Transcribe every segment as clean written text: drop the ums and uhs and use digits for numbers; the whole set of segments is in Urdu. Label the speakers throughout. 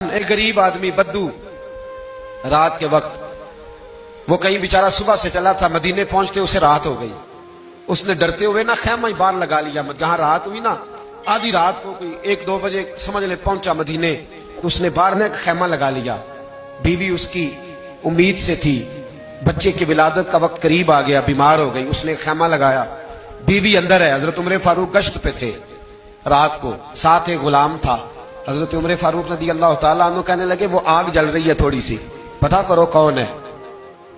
Speaker 1: ایک غریب آدمی بدو رات کے وقت وہ کہیں بیچارہ صبح سے چلا تھا، مدینے پہنچتے اسے رات ہو گئی. اس نے ڈرتے ہوئے نا خیمہ باہر لگا لیا. جہاں رات ہوئی نا آدھی رات کو کوئی 1-2 بجے سمجھ لے پہنچا مدینے تو اس نے باہر نے خیمہ لگا لیا. بیوی اس کی امید سے تھی، بچے کی ولادت کا وقت قریب آ گیا، بیمار ہو گئی. اس نے خیمہ لگایا، بیوی اندر ہے. حضرت عمر فاروق گشت پہ تھے رات کو، ساتھ ایک غلام تھا. حضرت عمر فاروق رضی اللہ تعالیٰ عنہ کہنے لگے وہ آگ جل رہی ہے تھوڑی سی، پتہ کرو کون ہے.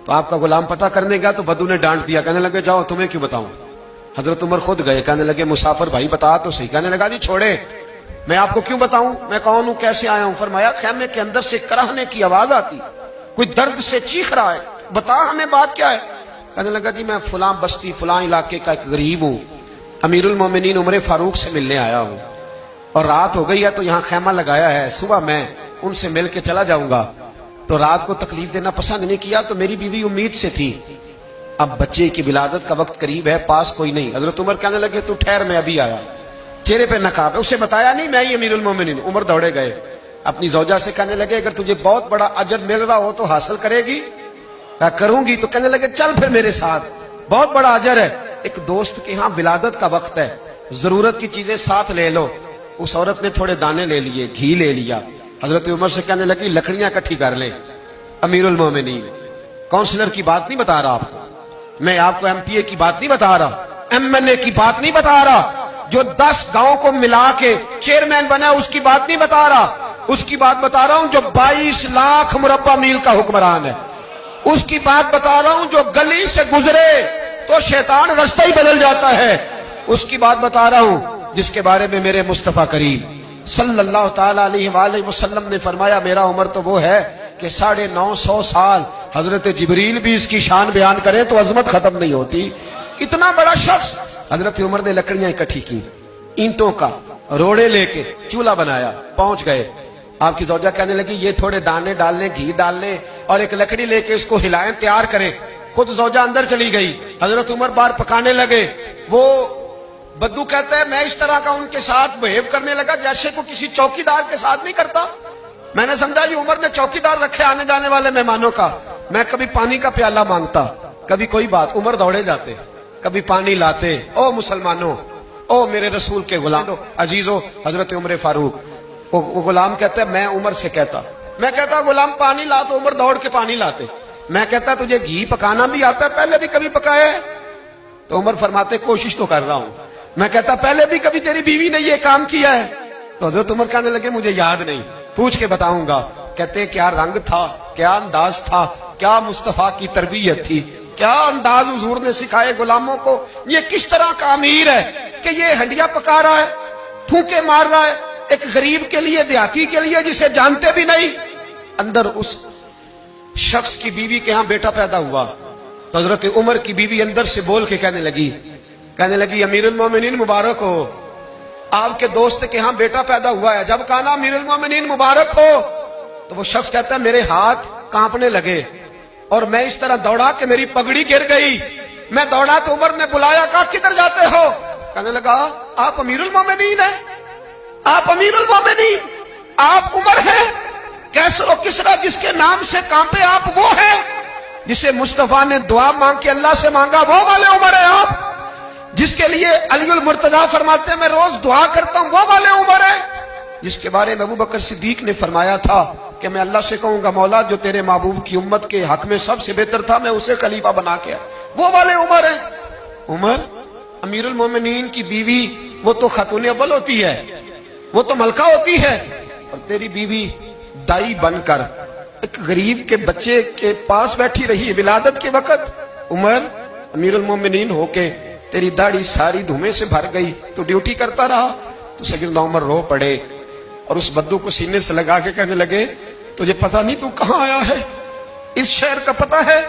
Speaker 1: تو آپ کا غلام پتہ کرنے گیا تو بدو نے ڈانٹ دیا، کہنے لگے جاؤ تمہیں کیوں بتاؤں. حضرت عمر خود گئے، کہنے لگے مسافر بھائی بتا تو صحیح. کہنے لگا جی چھوڑے، میں آپ کو کیوں بتاؤں، میں کون ہوں، کیسے آیا ہوں. فرمایا خیمے کے اندر سے کراہنے کی آواز آتی، کوئی درد سے چیخ رہا ہے، بتا ہمیں بات کیا ہے. کہنے لگا جی میں فلاں بستی فلاں علاقے کا ایک غریب ہوں، امیر المومنین عمر فاروق سے ملنے آیا ہوں، اور رات ہو گئی ہے تو یہاں خیمہ لگایا ہے، صبح میں ان سے مل کے چلا جاؤں گا. تو رات کو تکلیف دینا پسند نہیں کیا، تو میری بیوی امید سے تھی، اب بچے کی ولادت کا وقت قریب ہے، پاس کوئی نہیں. حضرت عمر کہنے لگے تو ٹھہر میں ابھی آیا. چہرے پہ نقاب ہے، اسے بتایا نہیں میں ہی امیر المومنین. عمر دوڑے گئے، اپنی زوجہ سے کہنے لگے اگر تجھے بہت بڑا اجر مل رہا ہو تو حاصل کرے گی. کہا کروں گی. تو کہنے لگے چل پھر میرے ساتھ، بہت بڑا اجر ہے. ایک دوست کے ہاں ولادت کا وقت ہے، ضرورت کی چیزیں ساتھ لے لو. اس عورت نے تھوڑے دانے لے لیے، گھی لے لیا. حضرت عمر سے کہنے لگی لکڑیاں اکٹھی کر لیں. امیر المومنین کونسلر کی بات نہیں بتا رہا آپ کو، میں آپ کو ایم پی اے کی بات نہیں بتا رہا، ایم این اے کی بات نہیں بتا رہا، جو 10 گاؤں کو ملا کے چیئرمین بنا اس کی بات نہیں بتا رہا، اس کی بات بتا رہا ہوں جو 22 لاکھ مربع میل کا حکمران ہے. اس کی بات بتا رہا ہوں جو گلی سے گزرے تو شیطان رستہ ہی بدل جاتا ہے. اس کی بات بتا رہا ہوں جس کے بارے میں میرے مصطفیٰ کریم صلی اللہ تعالی علیہ وآلہ وسلم نے فرمایا میرا عمر تو وہ ہے کہ 950 سال حضرت جبریل بھی اس کی شان بیان کریں تو عظمت ختم نہیں ہوتی. اتنا بڑا شخص. حضرت عمر نے لکڑیاں اکٹھی کی، اینٹوں کا روڑے لے کے چولہا بنایا، پہنچ گئے. آپ کی زوجہ کہنے لگی یہ تھوڑے دانے ڈالنے، گھی ڈالنے اور ایک لکڑی لے کے اس کو ہلائیں، تیار کریں. خود زوجہ اندر چلی گئی، حضرت عمر باہر پکانے لگے. وہ بدو کہتا ہے میں اس طرح کا ان کے ساتھ بہیو کرنے لگا جیسے کو کسی چوکیدار کے ساتھ نہیں کرتا. میں نے سمجھا جی عمر نے چوکیدار رکھے آنے جانے والے مہمانوں کا. میں کبھی پانی کا پیالہ مانگتا، کبھی کوئی بات، عمر دوڑے جاتے، کبھی پانی لاتے. او مسلمانوں، او میرے رسول کے غلام عزیزو، حضرت عمر فاروق. وہ غلام کہتا ہے میں عمر سے کہتا، میں کہتا غلام پانی لا تو عمر دوڑ کے پانی لاتے. میں کہتا تجھے گھی پکانا بھی آتا ہے، پہلے بھی کبھی پکایا ہے؟ تو عمر فرماتے کوشش تو کر رہا ہوں. میں کہتا پہلے بھی کبھی تیری بیوی نے یہ کام کیا ہے؟ تو حضرت عمر کہنے لگے مجھے یاد نہیں، پوچھ کے بتاؤں گا. کہتے کیا رنگ تھا، کیا انداز تھا، کیا مصطفیٰ کی تربیت تھی، کیا انداز حضور نے سکھائے غلاموں کو. یہ کس طرح کا امیر ہے کہ یہ ہنڈیا پکا رہا ہے، پھونکے مار رہا ہے ایک غریب کے لیے، دیہاتی کے لیے جسے جانتے بھی نہیں. اندر اس شخص کی بیوی کے ہاں بیٹا پیدا ہوا تو حضرت عمر کی بیوی اندر سے بول کے کہنے لگی امیر المومنین مبارک ہو، آپ کے دوست کے ہاں بیٹا پیدا ہوا ہے. جب کہا نا امیر المومنین مبارک ہو تو وہ شخص کہتا ہے میرے ہاتھ کانپنے لگے اور میں اس طرح دوڑا کہ میری پگڑی گر گئی. میں دوڑا تو عمر نے بلایا، کہا کدھر جاتے ہو؟ کہنے لگا آپ امیر المومنین ہیں، آپ امیر المومنین، آپ عمر ہیں. کیسر و کسرا جس کے نام سے کانپے آپ وہ ہیں جسے مصطفیٰ نے دعا مانگ کے اللہ سے مانگا، وہ والے عمر ہیں آپ. جس کے لیے علی المرتضیٰ فرماتے ہیں میں روز دعا کرتا ہوں، وہ والے عمر ہیں. جس کے بارے میں ابو بکر صدیق نے فرمایا تھا کہ میں اللہ سے کہوں گا مولا جو تیرے محبوب کی امت کے حق میں سب سے بہتر تھا میں اسے خلیفہ بنا کے، وہ والے عمر ہیں. عمر امیر المومنین کی بیوی وہ تو خاتون اول ہوتی ہے، وہ تو ملکہ ہوتی ہے، اور تیری بیوی دائی بن کر ایک غریب کے بچے کے پاس بیٹھی رہی ولادت کے وقت. عمر امیر المومنین ہو کے تیری داڑھی ساری دھومے سے بھر گئی، تو ڈیوٹی کرتا رہا. تو سیدنا عمر رو پڑے اور اس بدو کو سینے سے لگا کے کہنے لگے تجھے پتہ نہیں تو کہاں آیا ہے، اس شہر کا پتہ ہے؟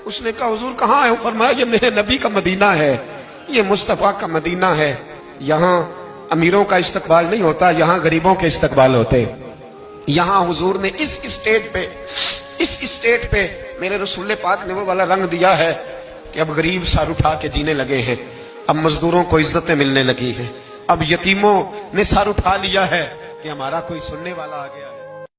Speaker 1: اس نے کہا حضور کہاں ہے؟ فرمایا یہ میرے نبی کا مدینہ ہے، یہ مصطفیٰ کا مدینہ ہے. یہاں امیروں کا استقبال نہیں ہوتا، یہاں غریبوں کے استقبال ہوتے. یہاں حضور نے اس اسٹیٹ پہ میرے رسول پاک نے وہ والا رنگ دیا ہے کہ اب غریب سر اٹھا کے جینے لگے ہیں، اب مزدوروں کو عزتیں ملنے لگی ہیں، اب یتیموں نے سر اٹھا لیا ہے کہ ہمارا کوئی سننے والا آ گیا.